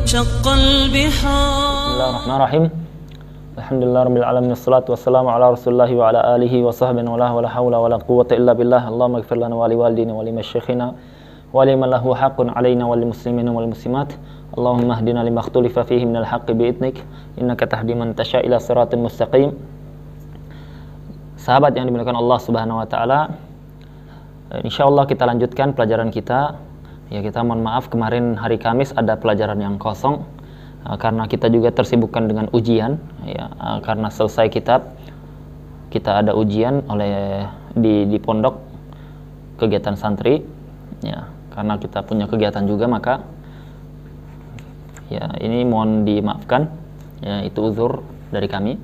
وانشق البحار. بسم الله الرحمن الرحيم. الحمد لله رب العالمين والصلاة والسلام على رسول الله وعلى آله وصحبه ولا حول ولا قوة إلا بالله. اللهم اغفر لنا ولوالدينا ولمشايخنا ولمن له حق علينا وللمسلمين والمسلمات. اللهم اهدنا لما اختلف فيه من الحق بإذنك إنك تهدي من تشاء إلى صراط مستقيم. Sahabat yang dimuliakan Allah Subhanahu wa taala, insyaallah kita lanjutkan pelajaran kita. Ya, kita mohon maaf kemarin hari Kamis ada pelajaran yang kosong karena kita juga tersibukkan dengan ujian ya, karena selesai kitab kita ada ujian oleh di pondok kegiatan santri ya, karena kita punya kegiatan juga maka ya ini mohon dimaafkan ya, itu uzur dari kami.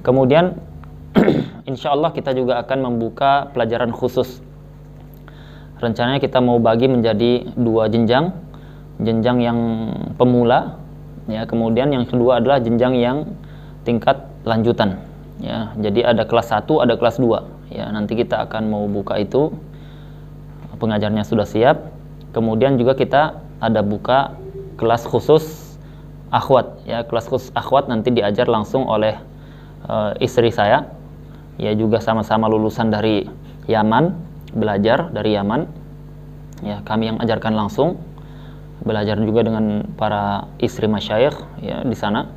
Kemudian insya Allah kita juga akan membuka pelajaran khusus. Rencananya kita mau bagi menjadi dua jenjang. Jenjang yang pemula ya, kemudian yang kedua adalah jenjang yang tingkat lanjutan ya. Jadi ada kelas 1, ada kelas 2 ya. Nanti kita akan mau buka itu. Pengajarnya sudah siap. Kemudian juga kita ada buka kelas khusus akhwat ya. Kelas khusus akhwat nanti diajar langsung oleh istri saya. Ya, juga sama-sama lulusan dari Yaman, belajar dari Yaman ya, kami yang ajarkan langsung, belajar juga dengan para istri masyayikh ya di sana.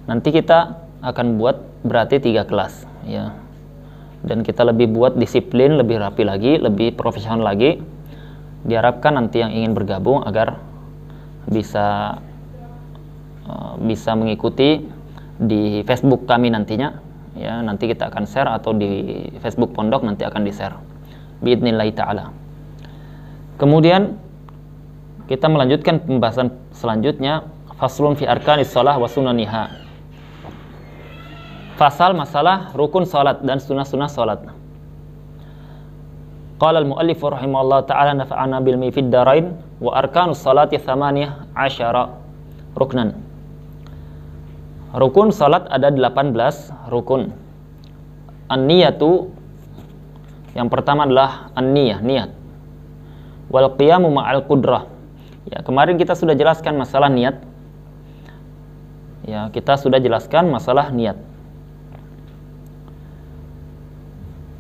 Nanti kita akan buat berarti 3 kelas ya, dan kita lebih buat disiplin, lebih rapi lagi, lebih profesional lagi. Diharapkan nanti yang ingin bergabung agar bisa mengikuti di Facebook kami nantinya ya. Nanti kita akan share atau di Facebook pondok nanti akan di-share biidznillah ta'ala. Kemudian kita melanjutkan pembahasan selanjutnya, faslun fi arkanis shalah wa sunaniha. Fasal masalah rukun salat dan sunah-sunah salat. Qala al-muallif rahimahullah ta'ala nafa'ana bil ilmi fid darain wa arkanus salati 18 ruknan. Rukun salat ada 18 rukun. An-niyatu, yang pertama adalah an-niyah, niat. Wal qiyamu ma'al qudrah. Ya, kemarin kita sudah jelaskan masalah niat. Ya, kita sudah jelaskan masalah niat.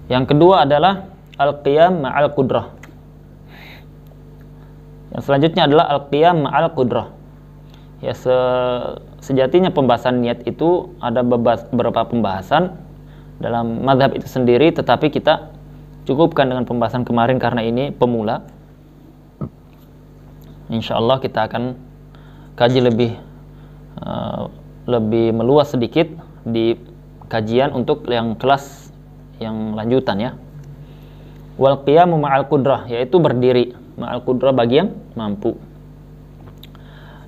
Yang kedua adalah al-qiyam ma'al qudrah. Yang selanjutnya adalah al-qiyam ma'al qudrah. Ya, sejatinya pembahasan niat itu ada beberapa pembahasan dalam mazhab itu sendiri, tetapi kita cukupkan dengan pembahasan kemarin karena ini pemula. Insya Allah kita akan kaji lebih meluas sedikit di kajian untuk yang kelas yang lanjutan ya. Wal qiyamu ma'al qudrah, yaitu berdiri ma'al qudrah bagi yang mampu.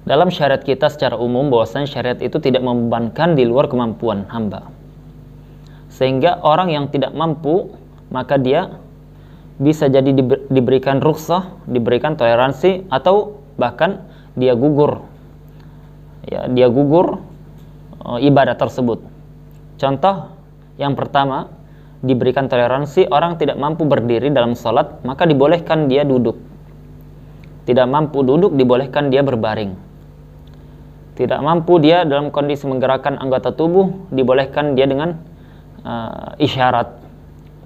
Dalam syariat kita secara umum bahwasanya syariat itu tidak membebankan di luar kemampuan hamba. Sehingga orang yang tidak mampu maka dia bisa jadi diberikan rukhsah, diberikan toleransi, atau bahkan dia gugur. Ya, dia gugur ibadah tersebut. Contoh yang pertama, diberikan toleransi orang tidak mampu berdiri dalam sholat, maka dibolehkan dia duduk. Tidak mampu duduk, dibolehkan dia berbaring. Tidak mampu dia dalam kondisi menggerakkan anggota tubuh, dibolehkan dia dengan isyarat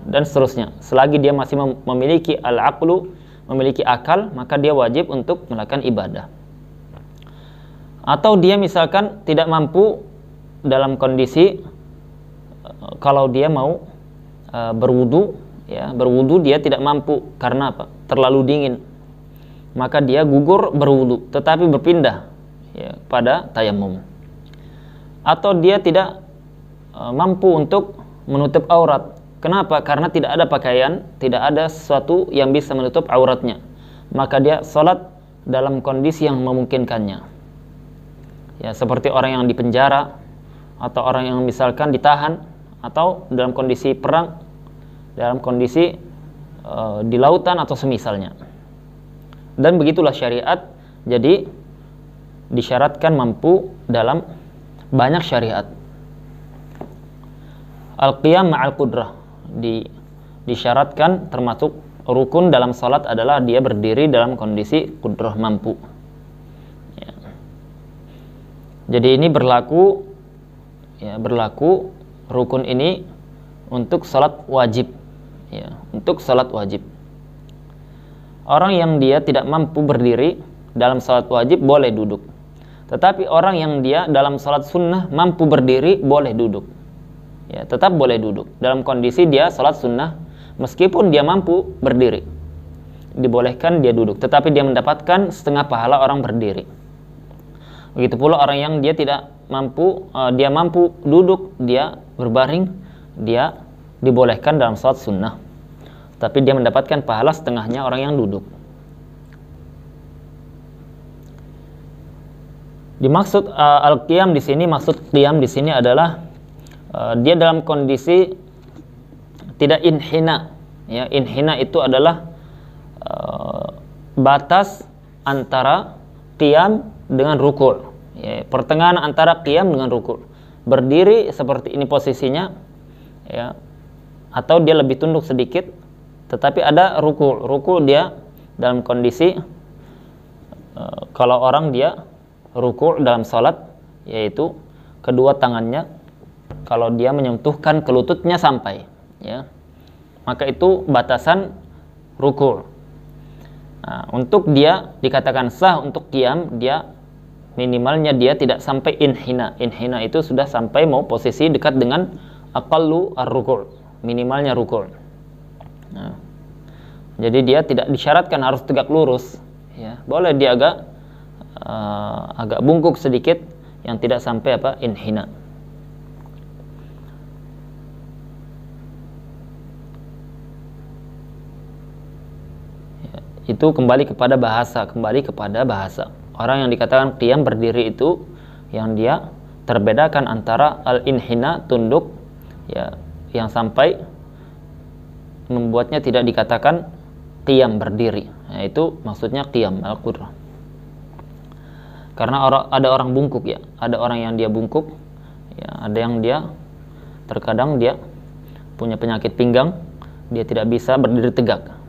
dan seterusnya. Selagi dia masih memiliki al-aqlu, memiliki akal, maka dia wajib untuk melakukan ibadah. Atau dia misalkan tidak mampu dalam kondisi kalau dia mau berwudu ya, berwudu dia tidak mampu karena apa? Terlalu dingin. Maka dia gugur berwudu tetapi berpindah ya, pada tayamum. Atau dia tidak mampu untuk menutup aurat. Kenapa? Karena tidak ada pakaian, tidak ada sesuatu yang bisa menutup auratnya. Maka dia sholat dalam kondisi yang memungkinkannya. Ya, seperti orang yang dipenjara atau orang yang misalkan ditahan atau dalam kondisi perang, dalam kondisi di lautan atau semisalnya. Dan begitulah syariat. Jadi disyaratkan mampu dalam banyak syariat. Al-qiyam ma'al qudrah, disyaratkan termasuk rukun dalam salat adalah dia berdiri dalam kondisi qudrah, mampu ya. Jadi ini berlaku rukun ini untuk salat wajib, ya, untuk salat wajib. Orang yang dia tidak mampu berdiri dalam salat wajib boleh duduk. Tetapi orang yang dia dalam salat sunnah mampu berdiri boleh duduk. Ya, tetap boleh duduk dalam kondisi dia salat sunnah meskipun dia mampu berdiri. Dibolehkan dia duduk, tetapi dia mendapatkan setengah pahala orang berdiri. Begitu pula orang yang dia tidak mampu, dia mampu duduk, dia berbaring, dia dibolehkan dalam salat sunnah, tapi dia mendapatkan pahala setengahnya orang yang duduk. Dimaksud al-qiyam di sini, maksud qiyam di sini adalah dia dalam kondisi tidak inhina. Ya, inhina itu adalah batas antara qiyam dengan ruku'. Ya, pertengahan antara qiyam dengan ruku'. Berdiri seperti ini posisinya, ya, atau dia lebih tunduk sedikit, tetapi ada ruku'. Ruku' dia dalam kondisi kalau orang dia ruku' dalam salat, yaitu kedua tangannya kalau dia menyentuhkan ke lututnya sampai, ya, maka itu batasan ruku'. Nah, untuk dia dikatakan sah untuk qiyam, dia minimalnya dia tidak sampai inhina. Inhina itu sudah sampai mau posisi dekat dengan aqallu ar-ruku', minimalnya ruku'. Nah, jadi dia tidak disyaratkan harus tegak lurus, ya. Boleh dia agak bungkuk sedikit yang tidak sampai inhina. Itu kembali kepada bahasa, Orang yang dikatakan qiyam berdiri itu yang dia terbedakan antara al-inhina tunduk, ya, yang sampai membuatnya tidak dikatakan qiyam berdiri. Nah, itu maksudnya qiyam al-qudrah. Karena ada orang bungkuk, ya, ada orang yang dia bungkuk, ya, ada yang dia terkadang dia punya penyakit pinggang, dia tidak bisa berdiri tegak.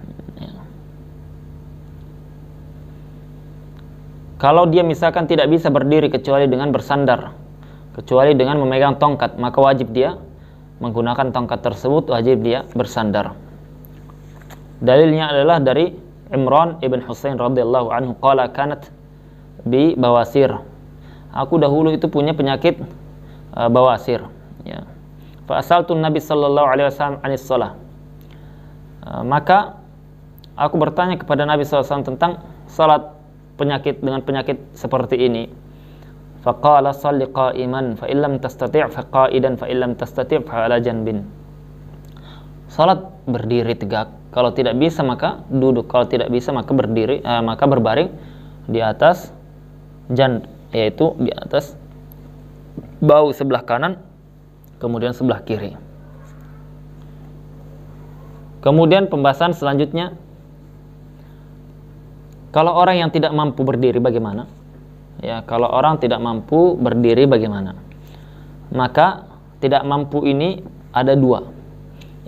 Kalau dia misalkan tidak bisa berdiri kecuali dengan bersandar, kecuali dengan memegang tongkat, maka wajib dia menggunakan tongkat tersebut, wajib dia bersandar. Dalilnya adalah dari Imran ibn Husain radhiyallahu anhu, qala kanat bi bawasir. Aku dahulu itu punya penyakit bawasir, ya. Fa asaltu Nabi sallallahu alaihi wasallam anis shalah. Maka aku bertanya kepada Nabi sallallahu alaihi wasallam tentang salat dengan penyakit seperti ini. Faqala shalli qa'iman fa illam tastati' fa qa'idan fa illam tastati' fa ala janbin. Salat berdiri tegak, kalau tidak bisa maka duduk, kalau tidak bisa maka berdiri, maka berbaring di atas yaitu di atas bahu sebelah kanan, kemudian sebelah kiri. Kemudian pembahasan selanjutnya, kalau orang yang tidak mampu berdiri bagaimana? Ya, kalau orang tidak mampu berdiri bagaimana? Maka tidak mampu ini ada dua.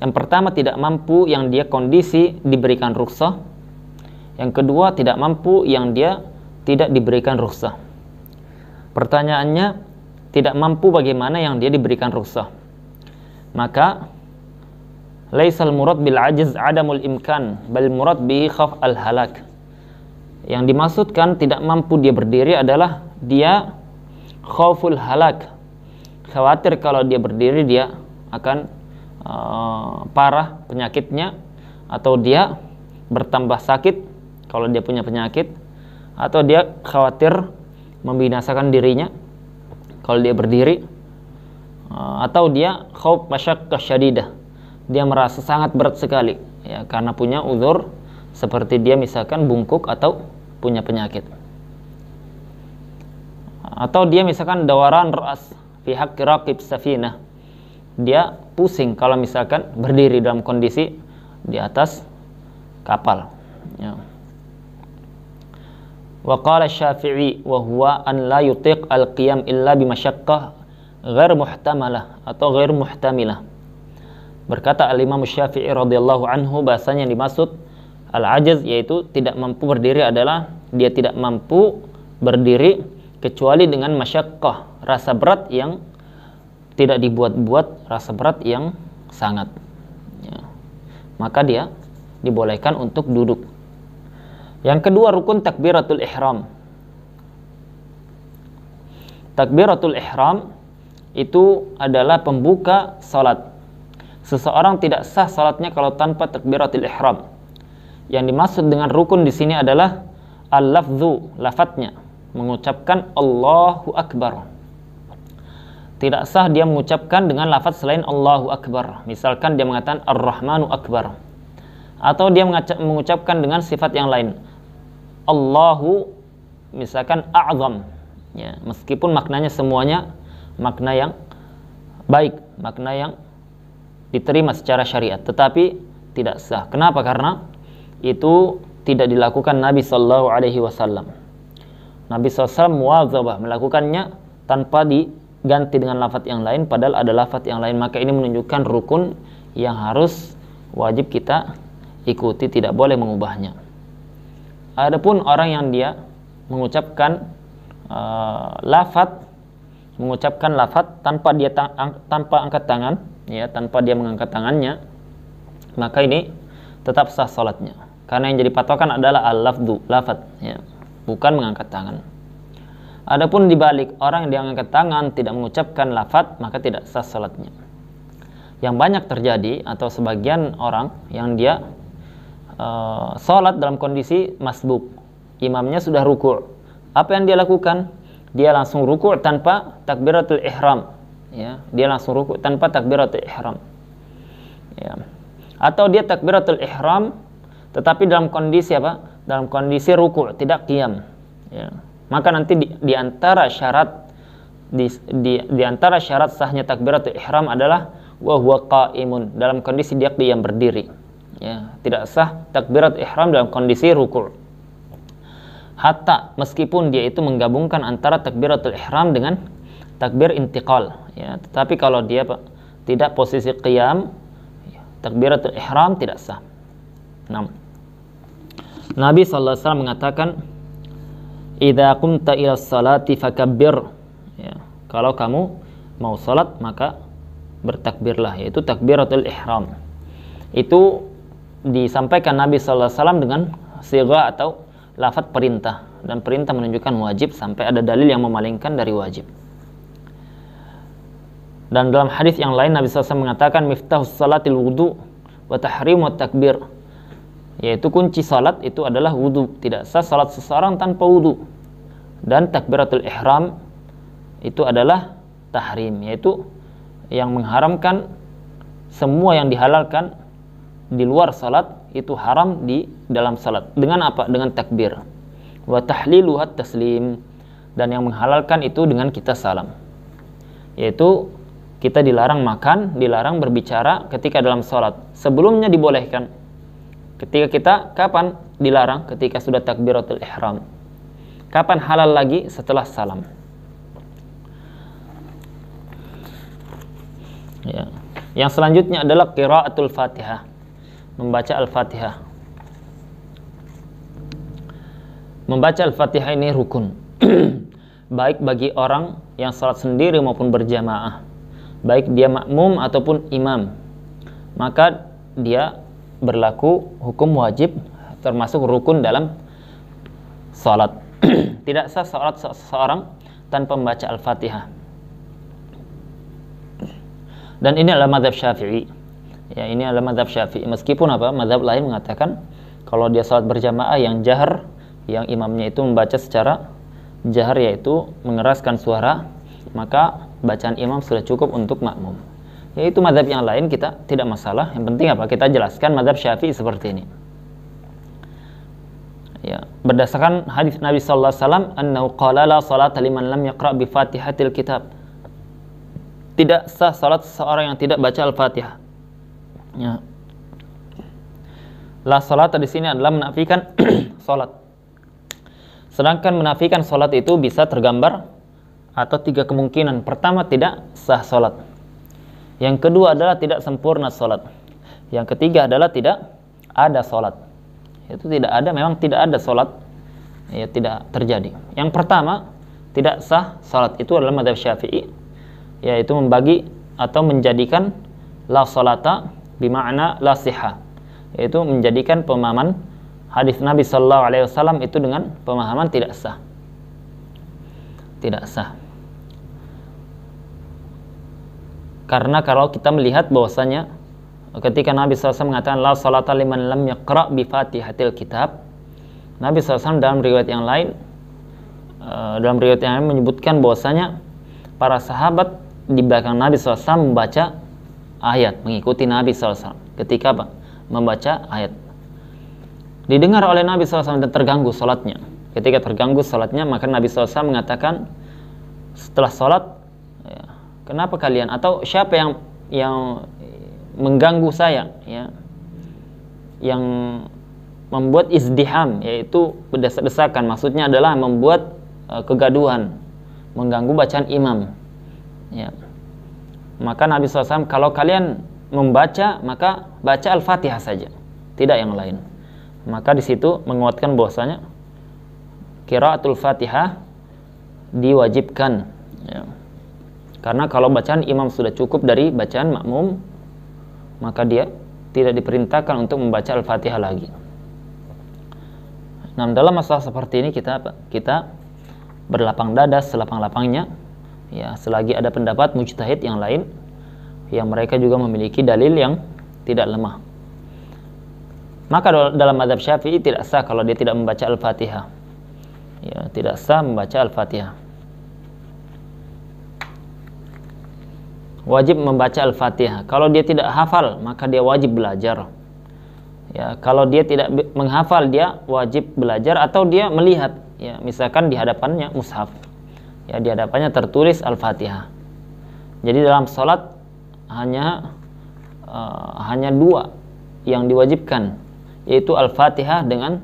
Yang pertama tidak mampu yang dia kondisi diberikan rukhsah. Yang kedua tidak mampu yang dia tidak diberikan rukhsah. Pertanyaannya, tidak mampu bagaimana yang dia diberikan rukhsah? Maka laisal murad bil ajiz adamul imkan, bal murad bihi khaf al halak. Yang dimaksudkan tidak mampu dia berdiri adalah dia khauful halak, khawatir kalau dia berdiri dia akan parah penyakitnya, atau dia bertambah sakit kalau dia punya penyakit, atau dia khawatir membinasakan dirinya kalau dia berdiri, atau dia khauf masyaqqah syadidah, dia merasa sangat berat sekali, ya, karena punya uzur seperti dia misalkan bungkuk atau punya penyakit, atau dia misalkan dawaran ras fi haqqi raqib safinah, dia pusing kalau misalkan berdiri dalam kondisi di atas kapal, ya. Wa qala Syafi'i wa huwa an la yutiq al-qiyam illa bi masyaqqah ghair muhtamalah atau ghair muhtamilah. Berkata al-Imam Syafi'i radhiyallahu anhu, bahasanya yang dimaksud al-ajaz yaitu tidak mampu berdiri adalah dia tidak mampu berdiri kecuali dengan masyaqqah, rasa berat yang tidak dibuat-buat, rasa berat yang sangat. Ya. Maka dia dibolehkan untuk duduk. Yang kedua, rukun takbiratul ihram. Takbiratul ihram itu adalah pembuka salat. Seseorang tidak sah salatnya kalau tanpa takbiratul ihram. Yang dimaksud dengan rukun di sini adalah al-lafzu, lafadznya, mengucapkan Allahu Akbar. Tidak sah dia mengucapkan dengan lafaz selain Allahu Akbar. Misalkan dia mengatakan Ar-Rahmanu Akbar, atau dia mengucapkan dengan sifat yang lain, Allahu misalkan A'zam, ya, meskipun maknanya semuanya makna yang baik, makna yang diterima secara syariat, tetapi tidak sah. Kenapa? Karena itu tidak dilakukan Nabi Sallallahu Alaihi Wasallam. Nabi SAW muwadzabah melakukannya tanpa diganti dengan lafaz yang lain, padahal ada lafaz yang lain. Maka ini menunjukkan rukun yang harus wajib kita ikuti, tidak boleh mengubahnya. Adapun orang yang dia mengucapkan mengucapkan lafaz tanpa dia tanpa angkat tangan, ya, tanpa dia mengangkat tangannya, maka ini tetap sah salatnya. Karena yang jadi patokan adalah al-lafdu, lafaz, ya, bukan mengangkat tangan. Adapun dibalik, orang yang mengangkat tangan tidak mengucapkan lafaz, maka tidak sah salatnya. Yang banyak terjadi atau sebagian orang yang dia salat dalam kondisi masbuk, imamnya sudah ruku'. Apa yang dia lakukan? Dia langsung ruku' tanpa takbiratul ihram, ya. Dia langsung ruku' tanpa takbiratul ihram, ya. Atau dia takbiratul ihram tetapi dalam kondisi apa? Dalam kondisi ruku', tidak qiyam, ya. Maka nanti di antara syarat di antara syarat sahnya takbiratul ihram adalah wa huwa qa'imun, dalam kondisi dia qiyam, berdiri, ya. Tidak sah takbiratul ihram dalam kondisi ruku'. Hatta meskipun dia itu menggabungkan antara takbiratul ihram dengan takbir intiqal, ya. Tetapi kalau dia tidak posisi qiyam, takbiratul ihram tidak sah. 6. Nabi SAW mengatakan, idza qumta ila salati fakabbir, ya, kalau kamu mau salat maka bertakbirlah, yaitu takbiratul ihram. Itu disampaikan Nabi SAW dengan sigha atau lafaz perintah, dan perintah menunjukkan wajib sampai ada dalil yang memalingkan dari wajib. Dan dalam hadis yang lain Nabi SAW mengatakan miftahus salatil wudu wa tahrimut takbir, yaitu kunci salat itu adalah wudu. Tidak sah salat seseorang tanpa wudu. Dan takbiratul ihram itu adalah tahrim, yaitu yang mengharamkan semua yang dihalalkan di luar salat itu haram di dalam salat. Dengan apa? Dengan takbir. Wa tahliluhat taslim, dan yang menghalalkan itu dengan kita salam, yaitu kita dilarang makan, dilarang berbicara ketika dalam salat. Sebelumnya dibolehkan. Ketika kita kapan dilarang? Ketika sudah takbiratul ihram. Kapan halal lagi? Setelah salam, ya. Yang selanjutnya adalah qiraatul Fatihah, membaca Al-Fatihah. Membaca Al-Fatihah ini rukun baik bagi orang yang salat sendiri maupun berjamaah, baik dia makmum ataupun imam, maka dia berlaku hukum wajib, termasuk rukun dalam salat. Tidak sah salat seseorang tanpa membaca Al-Fatihah. Dan ini adalah mazhab Syafi'i. Ya, ini adalah mazhab Syafi'i. Meskipun mazhab lain mengatakan kalau dia salat berjamaah yang jahar, yang imamnya itu membaca secara jahar, yaitu mengeraskan suara, maka bacaan imam sudah cukup untuk makmum. Yaitu mazhab yang lain kita tidak masalah. Yang penting kita jelaskan mazhab Syafi'i seperti ini. Ya, berdasarkan hadis Nabi sallallahu alaihi wasallam, annahu qala la salata liman lam yaqra bi Fatihatil kitab. Tidak sah salat seseorang yang tidak baca Al-Fatihah. Ya. La salata di sini adalah menafikan salat. Sedangkan menafikan salat itu bisa tergambar atau 3 kemungkinan. Pertama, tidak sah salat. Yang kedua adalah tidak sempurna salat. Yang ketiga adalah tidak ada salat. Itu tidak ada, memang tidak ada salat, ya, tidak terjadi. Yang pertama, tidak sah salat. Itu adalah mazhab Syafi'i, yaitu membagi atau menjadikan la salata bima'na la sihah, yaitu menjadikan pemahaman hadis Nabi sallallahu alaihi wasallam itu dengan pemahaman tidak sah. Tidak sah. Karena kalau kita melihat bahwasanya ketika Nabi SAW mengatakan la salata liman lam yaqra bi Fatihatil Kitab, Nabi SAW dalam riwayat yang lain menyebutkan bahwasanya para sahabat di belakang Nabi SAW membaca ayat, mengikuti Nabi SAW ketika apa? Membaca ayat. Didengar oleh Nabi SAW dan terganggu salatnya. Ketika terganggu salatnya, maka Nabi SAW mengatakan setelah salat, ya, kenapa kalian atau siapa yang mengganggu saya, ya, yang membuat izdiham, yaitu berdesak-desakan, maksudnya adalah membuat kegaduhan, mengganggu bacaan imam, ya. Maka Nabi SAW, kalau kalian membaca, maka baca Al-Fatihah saja, tidak yang lain. Maka di situ menguatkan bahwasanya qiraatul Fatihah diwajibkan, ya. Karena kalau bacaan imam sudah cukup dari bacaan makmum, maka dia tidak diperintahkan untuk membaca Al-Fatihah lagi. Nah, dalam masalah seperti ini kita berlapang dada selapang-lapangnya, ya, selagi ada pendapat mujtahid yang lain yang mereka juga memiliki dalil yang tidak lemah. Maka dalam mazhab Syafi'i tidak sah kalau dia tidak membaca Al-Fatihah. Ya, tidak sah membaca Al-Fatihah. Wajib membaca Al-Fatihah. Kalau dia tidak hafal, maka dia wajib belajar. Ya, kalau dia tidak menghafal, dia wajib belajar atau dia melihat, ya, misalkan di hadapannya mushaf. Ya, di hadapannya tertulis Al-Fatihah. Jadi dalam salat hanya dua yang diwajibkan, yaitu Al-Fatihah dengan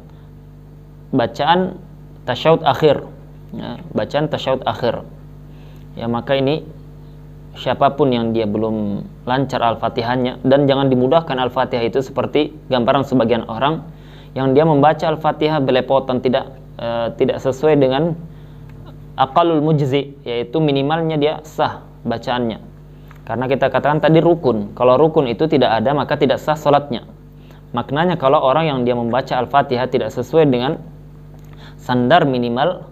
bacaan tasyahud akhir, ya, bacaan tasyahud akhir. Ya, maka ini siapapun yang dia belum lancar Al-Fatihahnya, dan jangan dimudahkan Al-Fatihah itu seperti gambaran sebagian orang yang dia membaca Al-Fatihah belepotan, tidak sesuai dengan aqallul mujzi, yaitu minimalnya dia sah bacaannya. Karena kita katakan tadi rukun. Kalau rukun itu tidak ada, maka tidak sah salatnya. Maknanya kalau orang yang dia membaca Al-Fatihah tidak sesuai dengan standar minimal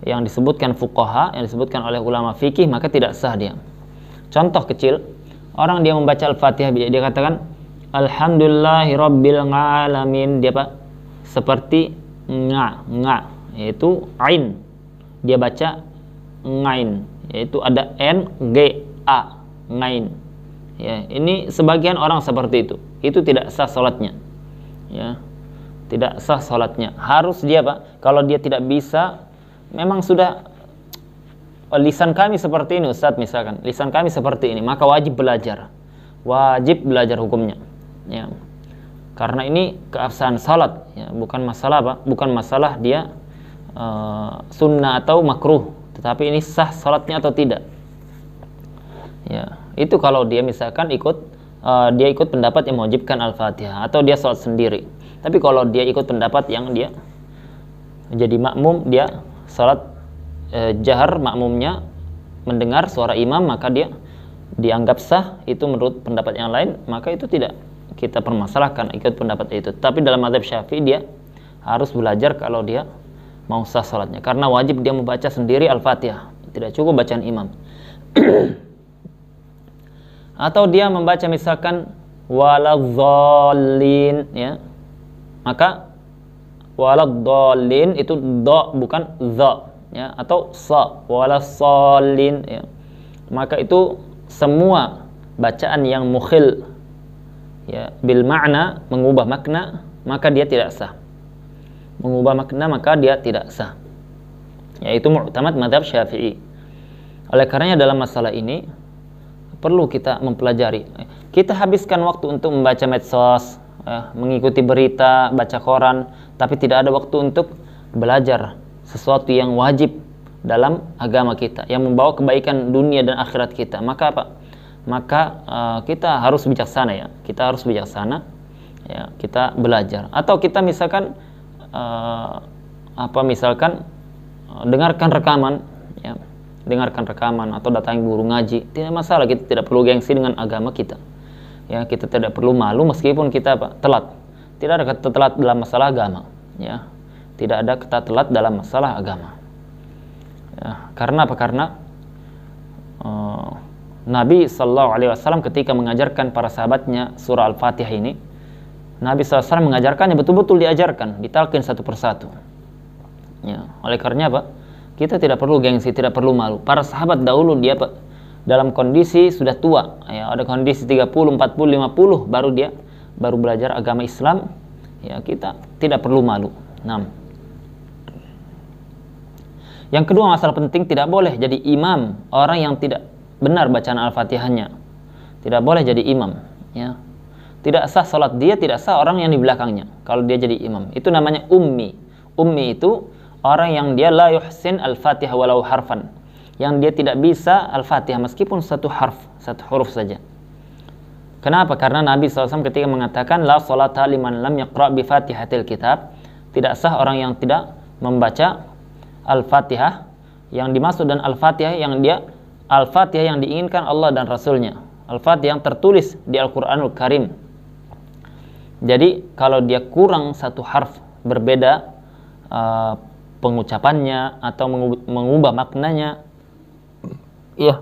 yang disebutkan fuqaha, yang disebutkan oleh ulama fikih, maka tidak sah dia. Contoh kecil, orang dia membaca Al-Fatihah, dia katakan Alhamdulillahirabbil alamin, dia apa? Seperti nga, yaitu ain. Dia baca ngain, yaitu ada n, g, a, ngain. Ya, ini sebagian orang seperti itu. Itu tidak sah salatnya. Ya. Tidak sah salatnya. Harus dia, Pak, kalau dia tidak bisa, memang sudah lisan kami seperti ini, Ustaz, misalkan lisan kami seperti ini, maka wajib belajar hukumnya, ya. Karena ini keabsahan salat, ya, bukan masalah apa, bukan masalah dia sunnah atau makruh, tetapi ini sah salatnya atau tidak, ya. Itu kalau dia misalkan ikut pendapat yang mewajibkan Al-Fatihah, atau dia salat sendiri. Tapi kalau dia ikut pendapat yang dia jadi makmum, dia salat jahar, makmumnya mendengar suara imam, maka dia dianggap sah. Itu menurut pendapat yang lain, maka itu tidak kita permasalahkan ikut pendapat itu. Tapi dalam mazhab Syafi'i dia harus belajar kalau dia mau sah salatnya, karena wajib dia membaca sendiri Al-Fatihah, tidak cukup bacaan imam. Atau dia membaca misalkan waladzallin, ya, maka waladzallin itu do bukan za, ya, atau sa, walassallin, ya. Maka itu semua bacaan yang mukhil, ya, bil makna, mengubah makna, maka dia tidak sah. Mengubah makna, maka dia tidak sah. Yaitu mu'tamad mazhab Syafi'i. Oleh karenanya dalam masalah ini perlu kita mempelajari. Kita habiskan waktu untuk membaca medsos, mengikuti berita, baca koran, tapi tidak ada waktu untuk belajar sesuatu yang wajib dalam agama kita, yang membawa kebaikan dunia dan akhirat kita. Maka apa? Maka kita harus bijaksana, ya. Kita harus bijaksana, ya. Kita belajar. Atau kita misalkan dengarkan rekaman ya, dengarkan rekaman atau datangi guru ngaji, tidak masalah. Kita tidak perlu gengsi dengan agama kita, ya. Kita tidak perlu malu meskipun kita telat. Tidak ada kata telat dalam masalah agama, ya. Tidak ada kata telat dalam masalah agama, ya. Karena apa? Karena Nabi SAW ketika mengajarkan para sahabatnya surah Al-Fatihah ini, Nabi SAW mengajarkannya betul-betul diajarkan, ditalkin satu persatu, ya. Oleh karena apa? Kita tidak perlu gengsi, tidak perlu malu. Para sahabat dahulu dia dalam kondisi sudah tua, ya, ada kondisi 30, 40, 50 baru belajar agama Islam, ya. Kita tidak perlu malu. 6. Yang kedua, masalah penting, tidak boleh jadi imam orang yang tidak benar bacaan Al-Fatihahnya. Tidak boleh jadi imam, ya. Tidak sah salat dia, tidak sah orang yang di belakangnya kalau dia jadi imam. Itu namanya ummi. Ummi itu orang yang dia la yuhsin al-Fatihah walau harfan, yang dia tidak bisa Al-Fatihah meskipun satu huruf saja. Kenapa? Karena Nabi SAW ketika mengatakan la salata liman lam yaqra bi fatihatil kitab, tidak sah orang yang tidak membaca Al-Fatihah. Yang dimaksud dan Al-Fatihah yang diinginkan Allah dan Rasulnya, Al-Fatihah yang tertulis di Al-Quranul Karim. Jadi kalau dia kurang satu harf, berbeda pengucapannya atau mengubah maknanya, ya,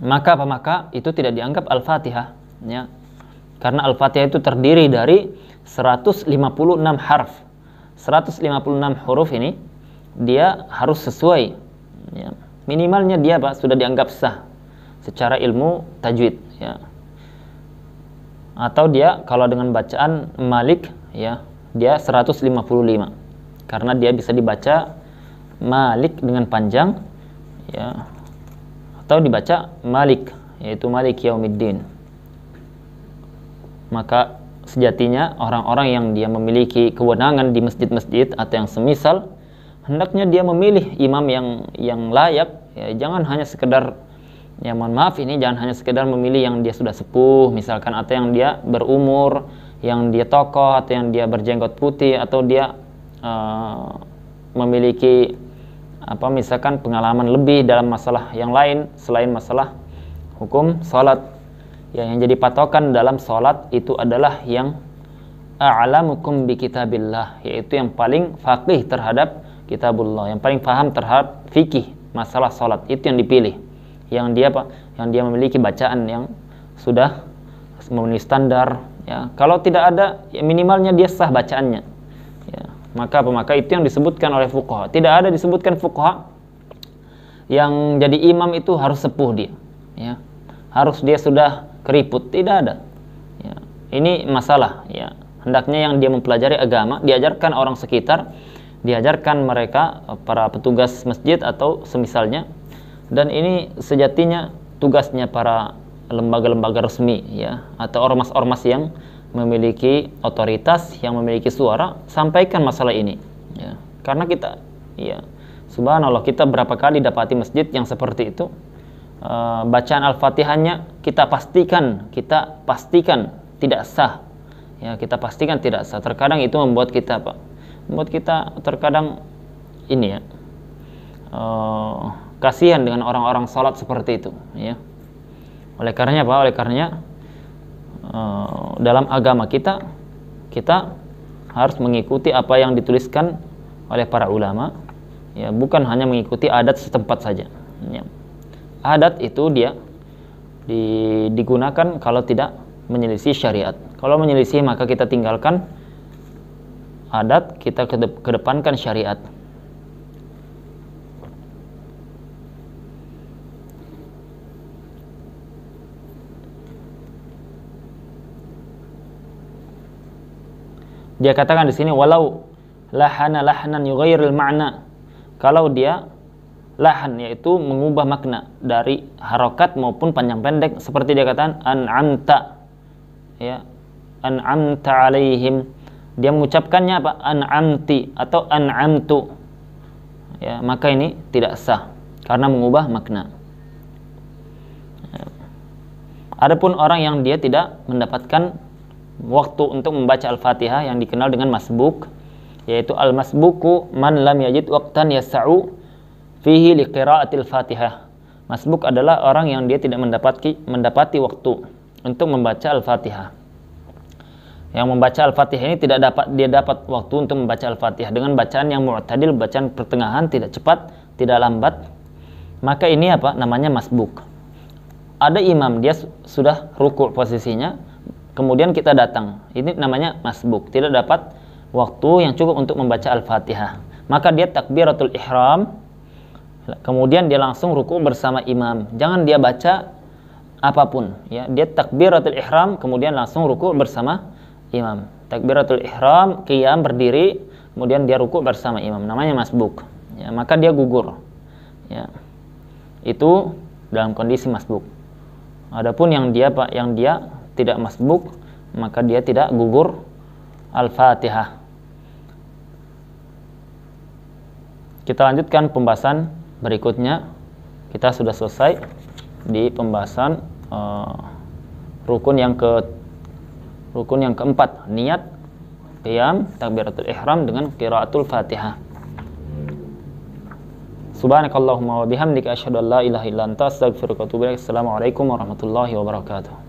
maka itu tidak dianggap Al-Fatihah, ya. Karena Al-Fatihah itu terdiri dari 156 harf. 156 huruf ini dia harus sesuai, ya. Minimalnya dia sudah dianggap sah secara ilmu tajwid, ya. Atau dia kalau dengan bacaan Malik, ya, dia 155 karena dia bisa dibaca Malik dengan panjang, ya, atau dibaca Malik, yaitu Malik Yaumiddin. Maka sejatinya orang-orang yang dia memiliki kewenangan di masjid-masjid atau yang semisal, hendaknya dia memilih imam yang layak, ya. Jangan hanya sekedar, ya mohon maaf ini, jangan hanya sekedar memilih yang dia sudah sepuh misalkan, atau yang dia berumur, yang dia tokoh, atau yang dia berjenggot putih, atau dia memiliki misalkan pengalaman lebih dalam masalah yang lain selain masalah hukum salat. Ya, yang jadi patokan dalam salat itu adalah yang a'lamukum bi kitabillah, yaitu yang paling faqih terhadap kitabullah, yang paling paham terhadap fikih masalah salat, itu yang dipilih. Yang dia memiliki bacaan yang sudah memenuhi standar, ya. Kalau tidak ada, ya minimalnya dia sah bacaannya, ya. Maka itu yang disebutkan oleh fuqaha. Tidak ada disebutkan fuqaha yang jadi imam itu harus sepuh dia, ya. Harus dia sudah keriput, tidak ada, ya. Ini masalah, ya. Hendaknya yang dia mempelajari agama diajarkan orang sekitar, diajarkan mereka para petugas masjid atau semisalnya. Dan ini sejatinya tugasnya para lembaga-lembaga resmi, ya, atau ormas-ormas yang memiliki otoritas, yang memiliki suara, sampaikan masalah ini, ya. Karena kita, ya, subhanallah, kita berapa kali dapati masjid yang seperti itu, bacaan Al-Fatihahnya kita pastikan tidak sah, ya, kita pastikan tidak sah. Terkadang itu membuat kita terkadang ini, ya, kasihan dengan orang-orang salat seperti itu, ya. Oleh karenanya dalam agama kita harus mengikuti apa yang dituliskan oleh para ulama, ya, bukan hanya mengikuti adat setempat saja, ya. Adat itu dia digunakan kalau tidak menyelisih syariat. Kalau menyelisih maka kita tinggalkan adat, kita kedepankan syariat. Dia katakan di sini walau lahana lahnan yughayyirul ma'na. Kalau dia lahan, yaitu mengubah makna dari harokat maupun panjang pendek, seperti dia katakan an'amta, ya, an'amta alaihim. Dia mengucapkannya apa? An'amti atau an'amtu, ya, maka ini tidak sah karena mengubah makna. Adapun orang yang dia tidak mendapatkan waktu untuk membaca Al-Fatihah, yang dikenal dengan masbuk, yaitu al-masbuku man lam yajid waqtan yas'u fihi liqira'atil Fatihah. Masbuk adalah orang yang dia tidak mendapati waktu untuk membaca Al-Fatihah. Yang membaca Al-Fatihah ini dia dapat waktu untuk membaca Al-Fatihah dengan bacaan yang mu'tadil, bacaan pertengahan, tidak cepat, tidak lambat. Maka ini apa? Namanya masbuk. Ada imam, dia sudah ruku' posisinya, kemudian kita datang. Ini namanya masbuk. Tidak dapat waktu yang cukup untuk membaca Al-Fatihah. Maka dia takbiratul ihram, kemudian dia langsung ruku' bersama imam. Jangan dia baca apapun, ya. Dia takbiratul ihram, kemudian langsung ruku' bersama imam. Takbiratul ihram, qiyam, berdiri, kemudian dia ruku' bersama imam. Namanya masbuk. Ya, maka dia gugur. Ya. Itu dalam kondisi masbuk. Adapun yang dia tidak masbuk, maka dia tidak gugur Al-Fatihah. Kita lanjutkan pembahasan berikutnya. Kita sudah selesai di pembahasan rukun yang keempat, niat, qiyam, takbiratul ihram dengan qiraatul Fatihah. Subhanakallahumma wa bihamdika asyhadu an la ilaha illa anta astaghfiruka wa atubu ilaik. Assalamualaikum warahmatullahi wabarakatuh.